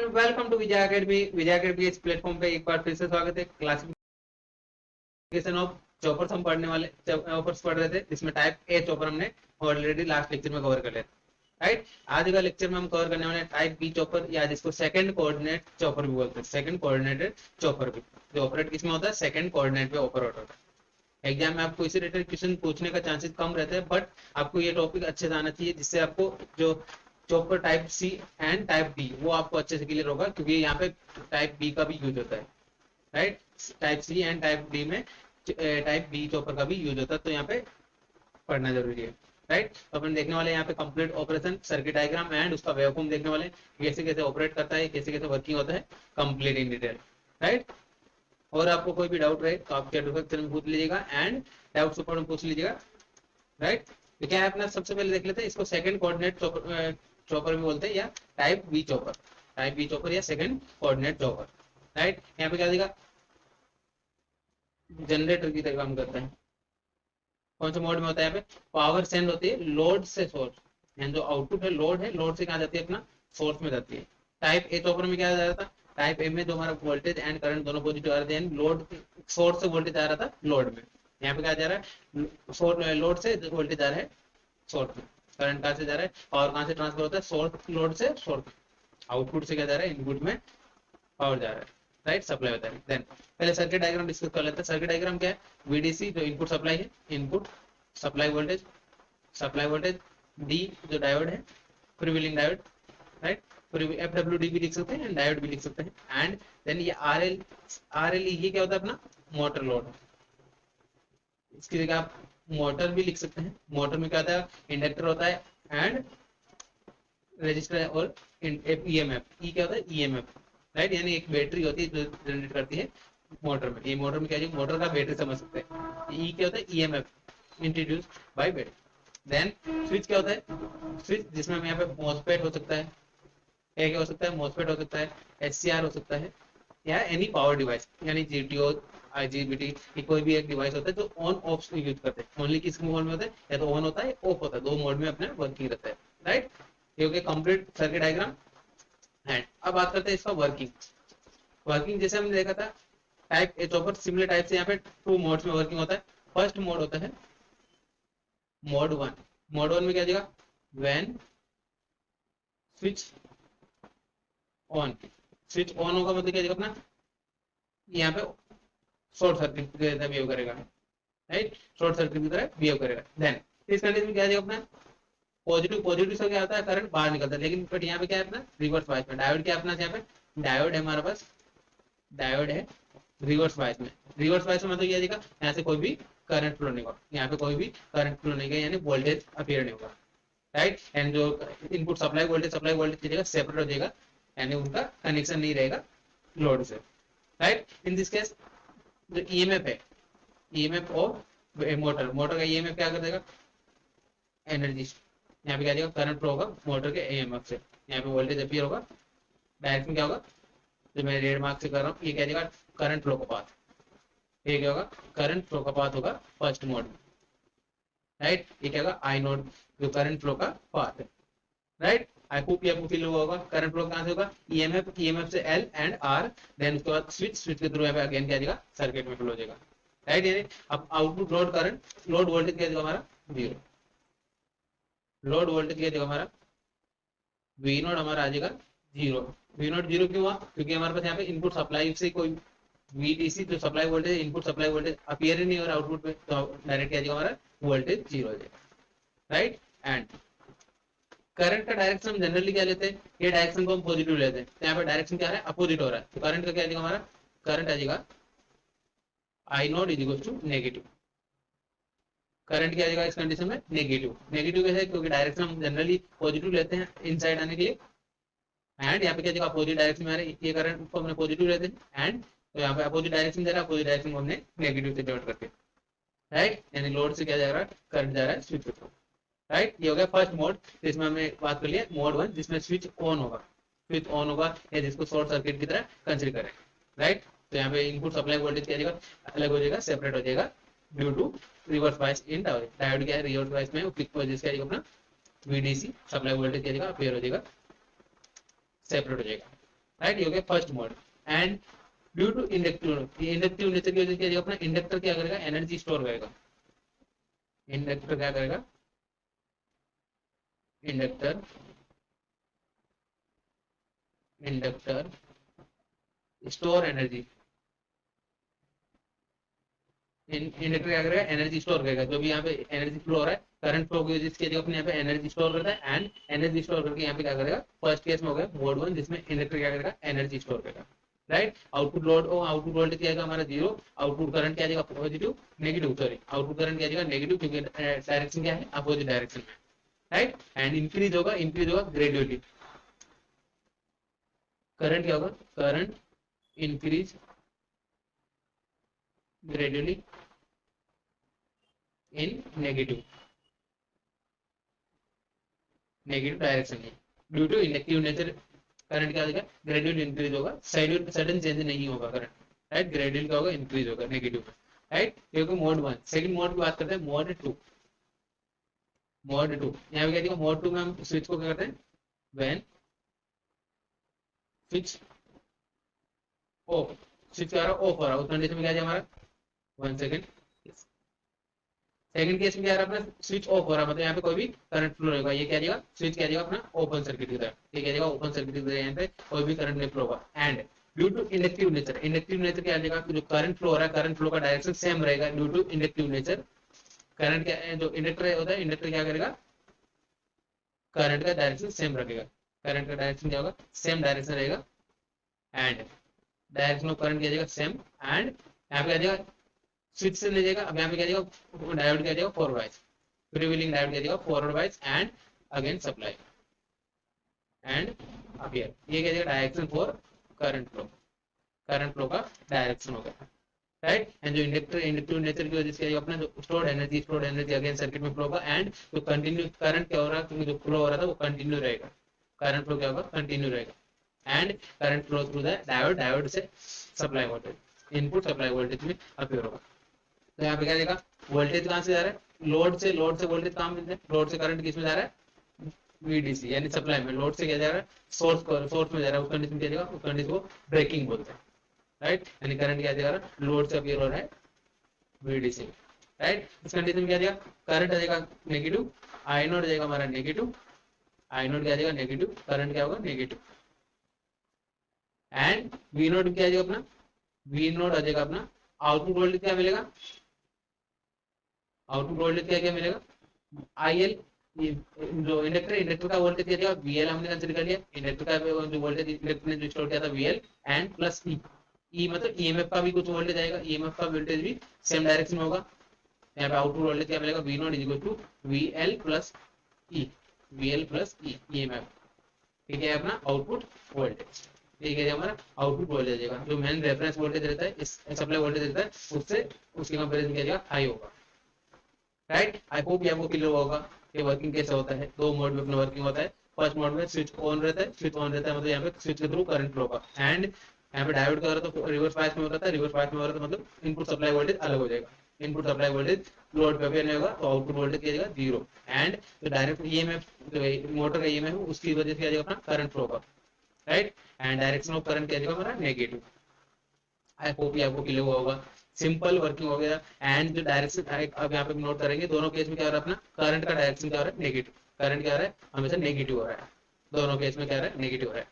Everyone, welcome to Vijay Academy. Vijay Academy इस platform पे एक बार फिर से स्वागत है। क्लासिफिकेशन ऑफ चॉपर्स हम पढ़ने वाले चॉपर्स पढ़ रहे थे, जिसमें टाइप ए चॉपर हमने ऑलरेडी लास्ट लेक्चर में कवर कर लिया, राइट। आज का लेक्चर में हम कवर करने वाले टाइप बी चॉपर, या जिसको सेकंड कोऑर्डिनेट चॉपर भी बोलते हैं। सेकंड कोऑर्डिनेटेड चॉपर भी जो ऑपरेट किसमें होता है, सेकंड कोऑर्डिनेट पे ऑपरेट होता है। एग्जाम में आपको इसी रिलेटेड क्वेश्चन पूछने का चांसेस कम रहते हैं, बट आपको ये टॉपिक अच्छे से आना चाहिए, जिससे आपको जो chopper type C and type B वो आपको अच्छे से क्लियर होगा, क्योंकि यहाँ पे टाइप बी का भी यूज होता है, right. Type C and type D में टाइप बी चॉपर का भी यूज होता है, तो यहाँ पे पढ़ना जरूरी है, राइट। तो अपन देखने वाले यहाँ पे complete operation, circuit diagram and उसका वेवफॉर्म देखने वाले, कैसे कैसे ऑपरेट करता है, कैसे कैसे वर्किंग होता है, कंप्लीट इन डिटेल, राइट। और आपको कोई भी डाउट रहे तो आप चैट सेक्शन में पूछ लीजिएगा एंड डाउट सपोर्ट में पूछ लीजिएगा, राइट। तो क्या है अपना, सबसे पहले देख लेते हैं इसको। सेकंड कोऑर्डिनेट चॉपर भी बोलते हैं, या type B chopper, type B chopper या सेकंड कोऑर्डिनेट चॉपर, राइट। यहाँ पे क्या देगा, जनरेटर की तरह काम करता है। कौन से मोड में होता है, यहाँ पे पावर सेंड होती है लोड से सोर्स, जो आउटपुट है लोड है, लोड से कहाँ जाती है, अपना सोर्स में जाती है। टाइप ए चॉपर में क्या जा रहा था, टाइप ए में जो हमारा वोल्टेज एंड करंट दोनों पॉजिटिव आ रहे थे, लोड सोर्स से वोल्टेज आ रहा था लोड में। यहाँ पे क्या जा रहा है, लोड से वोल्टेज आ रहा है सोर्स में। करंट कहाँ से जा रहा है, पावर कहाँ से ट्रांसफर होता है, सोर्स लोड से सोर्स। आउटपुट से क्या जा रहा है, इनपुट में पावर जा रहा है, राइट। सप्लाई होता है। देन पहले सर्किट डायग्राम डिस्कस कर लेते हैं। सर्किट डायग्राम क्या है, वीडीसी जो इनपुट सप्लाई है, इनपुट सप्लाई वोल्टेज, डी जो डायोड है, फ्रीव्हीलिंग डायोड, राइट। FWD भी लिख सकते हैं, डायोड भी लिख सकते हैं। एंड देन ये RL ये क्या होता है, अपना मोटर लोड। इसकी जगह आप मोटर भी लिख सकते हैं। मोटर में क्या होता है, इंडक्टर होता है एंड रेजिस्टर और EMF। ई क्या होता है, EMF, राइट। यानी एक बैटरी होती है जो जनरेट करती है मोटर में। ये मोटर में क्या है, मोटर का बैटरी समझ सकते हैं। ई क्या होता है, EMF introduce by battery. Then switch क्या होता है, स्विच जिसमें हम यहाँ पे मॉसफेट हो सकता है, क्या हो सकता है, मॉसफेट हो सकता है, SCR हो सकता है, या एनी पावर डिवाइस, यानी GTO IGBT कोई भी एक डिवाइस होता है जो ऑन ऑफ यूज करते हैं। ओनली किस मोड में होता है, या तो ऑन होता है ऑफ होता है, दो मोड में अपने वर्किंग रहता है, राइट। ये हो गया कंप्लीट सर्किट डायग्राम। एंड अब बात करते हैं इसका वर्किंग जैसे हमने देखा था type A chopper similar type से यहाँ पे टू मोड्स में वर्किंग होता है। फर्स्ट मोड होता है मोड 1। मोड 1 में क्या देगा, when switch on, switch on होगा मतलब क्या देगा, अपना यहाँ पे शॉर्ट सर्किट की तरह बिहेव करेगा, राइट। शॉर्ट सर्किट की तरह बिहेव करेगा। देन इस कंडीशन में क्या देगा, अपना पॉजिटिव से क्या होता है, करंट बाहर निकलता है। लेकिन बट यहाँ पे क्या है, अपना रिवर्स बायस में। डायोड क्या अपना, यहाँ पे डायोड है हमारे पास, डायोड है रिवर्स बायस में। रिवर्स बायस में मतलब क्या देगा, यहाँ से कोई भी करंट फ्लो नहीं होगा, यहाँ पे कोई भी करंट फ्लो नहीं होगा, यानी वोल्टेज अपीयर नहीं होगा, राइट। एंड जो इनपुट सप्लाई वोल्टेज की जगह सेपरेट हो जाएगा, यानी उनका कनेक्शन नहीं रहेगा लोड से, राइट। इन दिस केस जो EMF है, EMF और मोटर का EMF क्या कर देगा, एनर्जी। यहाँ पे क्या देगा, करंट फ्लो होगा मोटर के EMF से, यहाँ पे वोल्टेज अपीयर होगा। डायरेक्ट में क्या होगा, जो मैं रेड मार्क से कर रहा हूँ, ये क्या देगा, करंट फ्लो का पाथ। ये क्या होगा, करंट फ्लो का पाथ होगा फर्स्ट मोड में, राइट। ये क्या होगा, I नोड जो करंट फ्लो का पाथ है, राइट। आपको फील हुआ होगा करंट फ्लो कहां से होगा, EMF से L एंड R। देन उसके बाद स्विच के थ्रू यहाँ पे अगेन क्या देगा, सर्किट में फ्लो हो जाएगा, राइट। यानी अब output load current, load voltage क्या देगा हमारा, जीरो। लोड वोल्टेज क्या देगा हमारा, V नोड हमारा आ जाएगा जीरो। V नोड जीरो क्यों हुआ, क्योंकि हमारे पास यहाँ पे इनपुट सप्लाई से कोई VDC जो supply voltage, input supply voltage appear ही नहीं हो रहा आउटपुट में, तो डायरेक्ट क्या देगा हमारा, वोल्टेज जीरो हो जाएगा, राइट। एंड करंट का डायरेक्शन हम जनरली क्या लेते हैं, ये डायरेक्शन को हम पॉजिटिव लेते हैं, तो यहाँ पे डायरेक्शन क्या है, अपोजिट हो रहा है। तो करंट का क्या देगा हमारा, करंट आ जाएगा I naught is equal to negative. Current क्या आएगा इस कंडीशन में, नेगेटिव। नेगेटिव कैसे, क्योंकि डायरेक्शन हम जनरली पॉजिटिव लेते हैं इनसाइड आने के लिए। एंड यहाँ पे क्या देगा, अपोजिट डायरेक्शन में आ रहा है, ये करंट को हमने पॉजिटिव लेते हैं, एंड तो यहाँ पे अपोजिट डायरेक्शन जा रहा है, अपोजिट डायरेक्शन को हमने नेगेटिव से डिवाइड करके, राइट। यानी लोड से क्या जा रहा है, करंट जा रहा है स्विच के थ्रू, राइट। ये हो गया फर्स्ट मोड, जिसमें हमने बात कर लिया मोड 1, जिसमें स्विच ऑन होगा, या जिसको शॉर्ट सर्किट की तरह कंसिडर करें, राइट। तो यहाँ पे इनपुट सप्लाई वोल्टेज क्या जाएगा, अलग हो जाएगा, सेपरेट हो जाएगा due to reverse bias in diode. Diode क्या है, रिवर्स बायस में क्विक वजह से अपना VDC सप्लाई वोल्टेज क्या जाएगा, अपेयर हो जाएगा, सेपरेट हो जाएगा, राइट, ये हो गया first mode. And due to inductive nature की वजह से अपना इंडक्टर क्या करेगा, एनर्जी स्टोर करेगा। इंडक्टर क्या करेगा, inductor inductor store energy. Inductor क्या करेगा, एनर्जी स्टोर करेगा। जो भी यहाँ पे एनर्जी फ्लो हो रहा है, करंट फ्लो की वजह से अपने यहाँ पे एनर्जी स्टोर करता है। एंड एनर्जी स्टोर करके यहाँ पे क्या करेगा, फर्स्ट केस में हो गया मोड 1, जिसमें इंडक्टर क्या करेगा, एनर्जी स्टोर करेगा। Right, output load output voltage क्या आएगा हमारा 0, आउटपुट करंट क्या आ जाएगा positive, negative sorry, output current क्या आ जाएगा नेगेटिव, क्योंकि डायरेक्शन क्या है, अपोजिट डायरेक्शन में। राइट, एंड इंक्रीज होगा ग्रेजुअली। करंट क्या होगा, current increase gradually in negative direction में, due to inductive nature. Current क्या होगा, ग्रेजुअल इंक्रीज होगा, सडन चेंज नहीं होगा करंट। राइट, ग्रेजुअल क्या होगा, इंक्रीज होगा नेगेटिव में। राइट, ये हो मोड 1। सेकंड मोड की बात करते हैं, मोड 2। मोड 2 यहाँ पे क्या दिया, मोड 2 में हम स्विच को क्या करते हैं, व्हेन स्विच ऑफ, स्विच क्या रहा ऑफ हो रहा है, उस कंडीशन में क्या है हमारा, 1 सेकंड। सेकंड केस में क्या है अपना, स्विच ऑफ हो रहा है, मतलब यहाँ पे कोई भी करंट फ्लो नहीं होगा। ये क्या देगा, स्विच क्या देगा अपना ओपन सर्किट की तरह, ये क्या देगा ओपन सर्किट की तरह, यहाँ पे कोई भी करंट नहीं फ्लो होगा। And due to inductive nature, inductive nature क्या देगा, जो करंट फ्लो हो रहा है, करंट फ्लो का डायरेक्शन सेम रहेगा due to inductive nature. Current क्या, जो इंडक्टर होता है, इंडक्टर क्या करेगा, करंट का डायरेक्शन सेम रखेगा। करंट का डायरेक्शन क्या होगा, सेम डायरेक्शन रहेगा। एंड डायरेक्शन ऑफ करंट क्या देगा, सेम। एंड यहाँ पे क्या देगा, स्विच से ले जाएगा, अब यहाँ पे क्या देगा, डायोड क्या देगा, फॉरवर्ड वाइज, फ्रीव्हीलिंग डायोड क्या देगा, forward wise. And again supply and appear, ये क्या देगा, direction for current flow, current flow का डायरेक्शन होगा। राइट, एंड जो इंडक्टिव नेचर की वजह से अपना जो स्टोर्ड एनर्जी अगेन सर्किट में फ्लो होगा। एंड जो कंटिन्यू करंट क्या हो रहा है, क्योंकि जो फ्लो हो रहा था वो कंटिन्यू रहेगा, करंट फ्लो क्या होगा, कंटिन्यू रहेगा। And current flow through the diode, diode से supply voltage, input supply voltage में अपीयर होगा। तो यहाँ पे क्या देखा, वोल्टेज कहाँ से जा रहा है, लोड से वोल्टेज कहाँ मिलता है, लोड से करंट किस में जा रहा है, वीडीसी यानी सप्लाई में। लोड से क्या जा रहा है, सोर्स में जा रहा है, उस कंडीशन क्या देगा, उस कंडीशन को ब्रेकिंग बोलते हैं। राइट, यानी करंट क्या देगा, लोड से अपीयर हो रहा है वीडीसी। राइट, इस कंडीशन में क्या देगा, करंट आ जाएगा नेगेटिव, आई नोट जाएगा हमारा नेगेटिव, आई नोट क्या देगा नेगेटिव, करंट क्या होगा नेगेटिव। एंड वी नोट क्या आ जाएगा अपना, वी नोट आ जाएगा अपना, आउटपुट वोल्टेज क्या मिलेगा, आउटपुट वोल्टेज क्या क्या मिलेगा, आई एल। जो इंडक्टर का वोल्टेज क्या दिया, वीएल हमने कंसिडर कर लिया। इंडक्टर का जो वोल्टेज इंडक्टर ने जो स्टोर किया था वीएल, एंड प्लस ई। ई मतलब ईएमएफ का भी कुछ वोल्टेज आएगा, ईएमएफ का वोल्टेज भी सेम डायरेक्शन में होगा। यहाँ पे आउटपुट वोल्टेज क्या मिलेगा, V naught is equal to VL plus E, VL plus E EMF. ठीक है, अपना आउटपुट वोल्टेज, ठीक है, हमारा आउटपुट वोल्टेज आएगा, जो मेन रेफरेंस वोल्टेज रहता है, इस सप्लाई वोल्टेज रहता है, उससे उसके कंपेरिजन किया जाएगा, हाई होगा। राइट, आई होप ये आपको क्लियर होगा कि वर्किंग कैसे होता है। दो मोड में अपना वर्किंग होता है। फर्स्ट मोड में स्विच ऑन रहता है, स्विच ऑन रहता है मतलब यहाँ पे स्विच के थ्रू करंट फ्लो का। एंड यहाँ पे डायोड का तो रिवर्स बायस में होता है, रिवर्स बायस में हो रहा था मतलब इनपुट सप्लाई वोल्टेज अलग हो जाएगा। इनपुट सप्लाई वोल्टेज लोड पे अप्लाई नहीं होगा, तो आउटपुट वोल्टेज क्या जाएगा, जीरो। एंड जो डायरेक्ट ईएमएफ मोटर का ईएमएफ उसकी वजह से क्या जाएगा अपना करंट फ्लो का। Right, and direction of current क्या जाएगा हमारा नेगेटिव। आई होप ये आपको क्लियर हुआ होगा, सिंपल वर्किंग हो गया। एंड जो डायरेक्शन अब यहाँ पे नोट करेंगे, दोनों केस में क्या हो रहा है अपना, करंट का डायरेक्शन क्या हो रहा है नेगेटिव, करंट क्या हो रहा है हमेशा नेगेटिव हो रहा है, दोनों केस में क्या हो रहा है नेगेटिव हो रहा है।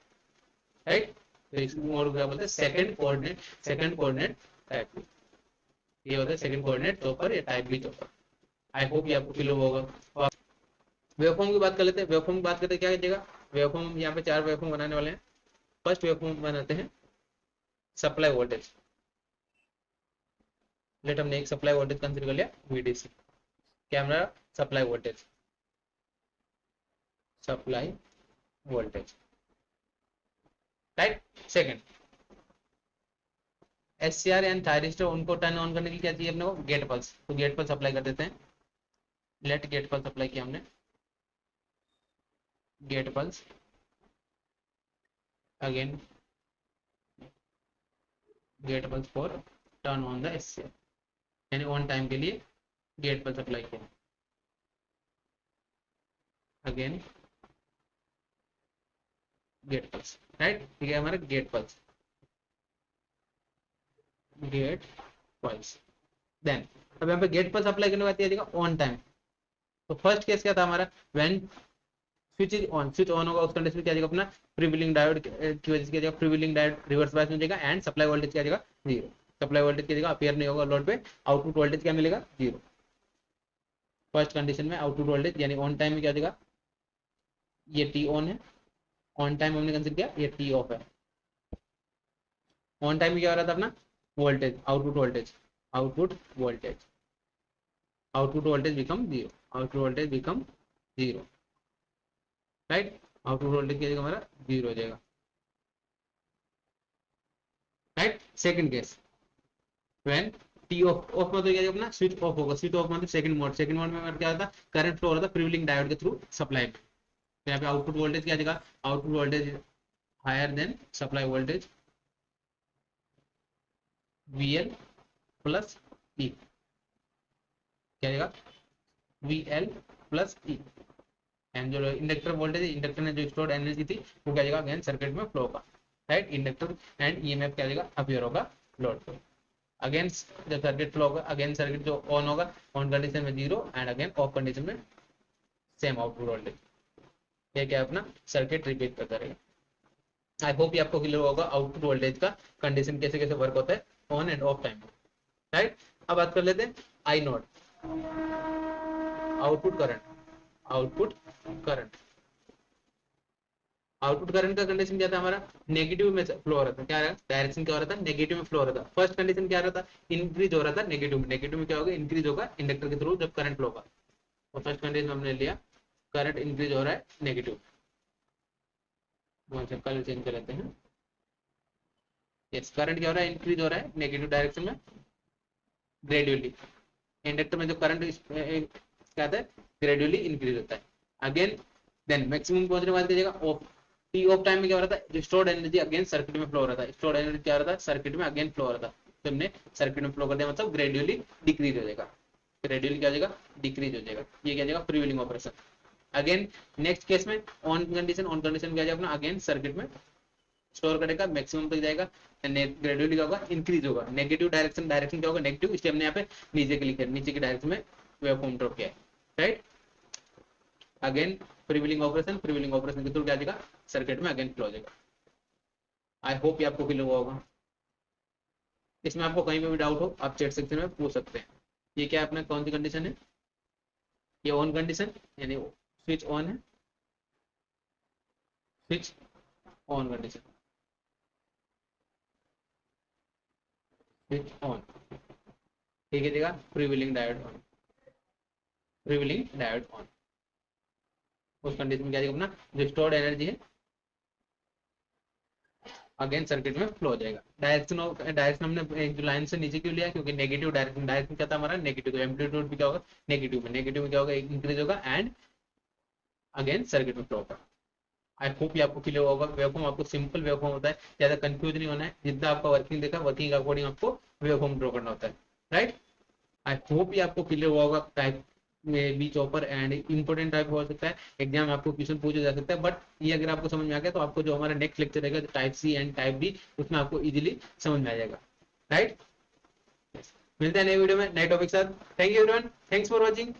राइट, तो इस मोड क्या बोलते हैं, सेकंड कोऑर्डिनेट टाइप। ये होता है सेकंड कोऑर्डिनेट चॉपर या type B chopper. I hope ये आपको क्लियर होगा। और वेवफॉर्म की बात कर लेते हैं, वेवफॉर्म की बात करते हैं, क्या कीजिएगा, वेवफॉर्म यहाँ पे 4 वेवफॉर्म बनाने वाले हैं। फर्स्ट वेवफॉर्म बनाते हैं सप्लाई वोल्टेज। लेट हमने एक सप्लाई वोल्टेज कंसीडर कर लिया वीडीसी, कैमरा supply voltage, supply voltage. Right, second SCR and thyristor, उनको टर्न ऑन करने के लिए क्या चाहिए अपने को, गेट पल्स। तो गेट पल्स अप्लाई कर देते हैं। लेट गेट पल्स अप्लाई किया हमने, gate pulse again, gate pulse for turn on the SCR, यानी ऑन टाइम के लिए गेट पल्स अप्लाई किया। अगेन गेट पल्स, राइट, ठीक है हमारा gate pulse, gate pulse. Then अब यहाँ पे गेट पल्स अप्लाई करने के बाद ऑन टाइम। तो फर्स्ट केस क्या था हमारा, when switch is on, switch on होगा उस कंडीशन में क्या जाएगा अपना प्रीविलिंग डायोड की वजह से क्या जाएगा, प्रीविलिंग डायोड रिवर्स बायस में जाएगा एंड सप्लाई वोल्टेज क्या जाएगा जीरो, सप्लाई वोल्टेज क्या जाएगा अपियर नहीं होगा लोड पे, आउटपुट वोल्टेज क्या मिलेगा जीरो। फर्स्ट कंडीशन में आउटपुट वोल्टेज यानी ऑन टाइम में क्या जाएगा, ये टी ऑन है, ऑन टाइम हमने कंसिडर किया ये टी ऑफ है। ऑन टाइम में क्या हो रहा था अपना voltage, output voltage, output voltage, output voltage become zero, output voltage become zero, right, output voltage क्या जाएगा हमारा जीरो हो जाएगा, right. Second case when T of, of मतलब क्या अपना स्विच ऑफ होगा, स्विच ऑफ मतलब सेकंड मोड, सेकंड मोड में क्या होता है करंट फ्लो हो रहा था प्रीविलिंग डायोड के थ्रू सप्लाई में, तो यहाँ पे आउटपुट वोल्टेज क्या जाएगा, output voltage higher than supply voltage VL plus e, क्या जाएगा VL प्लस ई, एंड जो इंडक्टर वोल्टेज, इंडक्टर ने जो स्टोर्ड एनर्जी थी वो क्या जाएगा अगेन सर्किट में फ्लो होगा, राइट, इंडक्टर एंड ईएमएफ क्या जाएगा अपीयर होगा लोड पे, अगेन जब सर्किट फ्लो होगा अगेन सर्किट जो ऑन होगा ऑन कंडीशन में zero and again of condition में सेम आउटपुट वोल्टेज, ये क्या अपना सर्किट रिपीट करता रहेगा। आई होप ये आपको क्लियर होगा आउटपुट वोल्टेज का कंडीशन कैसे कैसे वर्क होता है on and off time, right. अब बात कर लेते हैं I naught, output current, output current, output current का कंडीशन क्या था हमारा नेगेटिव में फ्लो हो रहा था, क्या रहा डायरेक्शन क्या हो रहा था नेगेटिव में फ्लो हो रहा था। फर्स्ट कंडीशन क्या रहा था इंक्रीज हो रहा था नेगेटिव में, नेगेटिव में क्या होगा इंक्रीज होगा इंडक्टर के थ्रू जब करंट फ्लो होगा, तो फर्स्ट कंडीशन हमने लिया करंट इंक्रीज हो रहा है नेगेटिव, कलर चेंज कर लेते हैं, यस करंट क्या हो रहा है इंक्रीज हो रहा है नेगेटिव डायरेक्शन में ग्रेजुअली, इंडक्टर में जो करंट क्या आता है ग्रेजुअली इंक्रीज होता है, अगेन देन मैक्सिमम पहुंचने वाली जगह ऑफ, टी ऑफ टाइम में क्या हो रहा था जो स्टोर्ड एनर्जी अगेन सर्किट में फ्लो हो रहा था, स्टोर्ड एनर्जी क्या हो रहा था सर्किट में अगेन फ्लो हो रहा था, तो हमने सर्किट में फ्लो कर दिया मतलब ग्रेजुअली डिक्रीज हो जाएगा, ग्रेजुअली क्या हो जाएगा डिक्रीज हो जाएगा, ये क्या जाएगा प्रीविलिंग ऑपरेशन। अगेन नेक्स्ट केस में ऑन कंडीशन, ऑन कंडीशन क्या जाएगा अपना अगेन सर्किट में स्टोर करेगा मैक्सिमम तक जाएगा, ग्रेजुअली क्या होगा इंक्रीज होगा, नेगेटिव डायरेक्शन, डायरेक्शन क्या होगा नेगेटिव, इसलिए हमने यहाँ पे नीचे क्लिक किया, नीचे की डायरेक्शन में वेवफॉर्म ड्रॉ किया है, राइट। अगेन प्रीविलिंग ऑपरेशन, प्रीविलिंग ऑपरेशन के थ्रू क्या जाएगा सर्किट में अगेन फ्लो हो जाएगा। आई होप ये आपको क्लियर हुआ होगा, इसमें आपको कहीं पे भी डाउट हो आप चैट सेक्शन में पूछ सकते हैं। ये क्या अपना कौन सी कंडीशन है, ये ऑन कंडीशन यानी स्विच ऑन है, switch on condition, switch on, ठीक है देगा प्रीविलिंग डायोड ऑन, प्रीविलिंग डायोड ऑन, उस कंडीशन में क्या जाएगा अपना जो स्टोर्ड एनर्जी है अगेन सर्किट में फ्लो हो जाएगा। डायरेक्शन ऑफ, डायरेक्शन हमने एक लाइन से नीचे क्यों लिया क्योंकि नेगेटिव डायरेक्शन, डायरेक्शन क्या था हमारा नेगेटिव, तो एम्पलीट्यूड भी क्या होगा नेगेटिव में, नेगेटिव में क्या होगा इंक्रीज होगा एंड अगेन सर्किट में फ्लो होगा। आई होप ये आपको क्लियर होगा, वेवफॉर्म आपको सिंपल वेवफॉर्म होता है, ज्यादा कंफ्यूज नहीं होना है, जितना आपका वर्किंग देखा वर्किंग अकॉर्डिंग आपको वेवफॉर्म ड्रॉ करना होता है, राइट। आई होप ये आपको क्लियर हुआ होगा, टाइप में B chopper and important type हो सकता है, एग्जाम में आपको क्वेश्चन पूछा जा सकता है, बट ये अगर आपको समझ में आ गया तो आपको जो हमारा नेक्स्ट लेक्चर रहेगा type C and type B उसमें आपको इजीली समझ में आ जाएगा, राइट। मिलते हैं नए वीडियो में नए टॉपिक के साथ, thank you everyone, thanks for watching.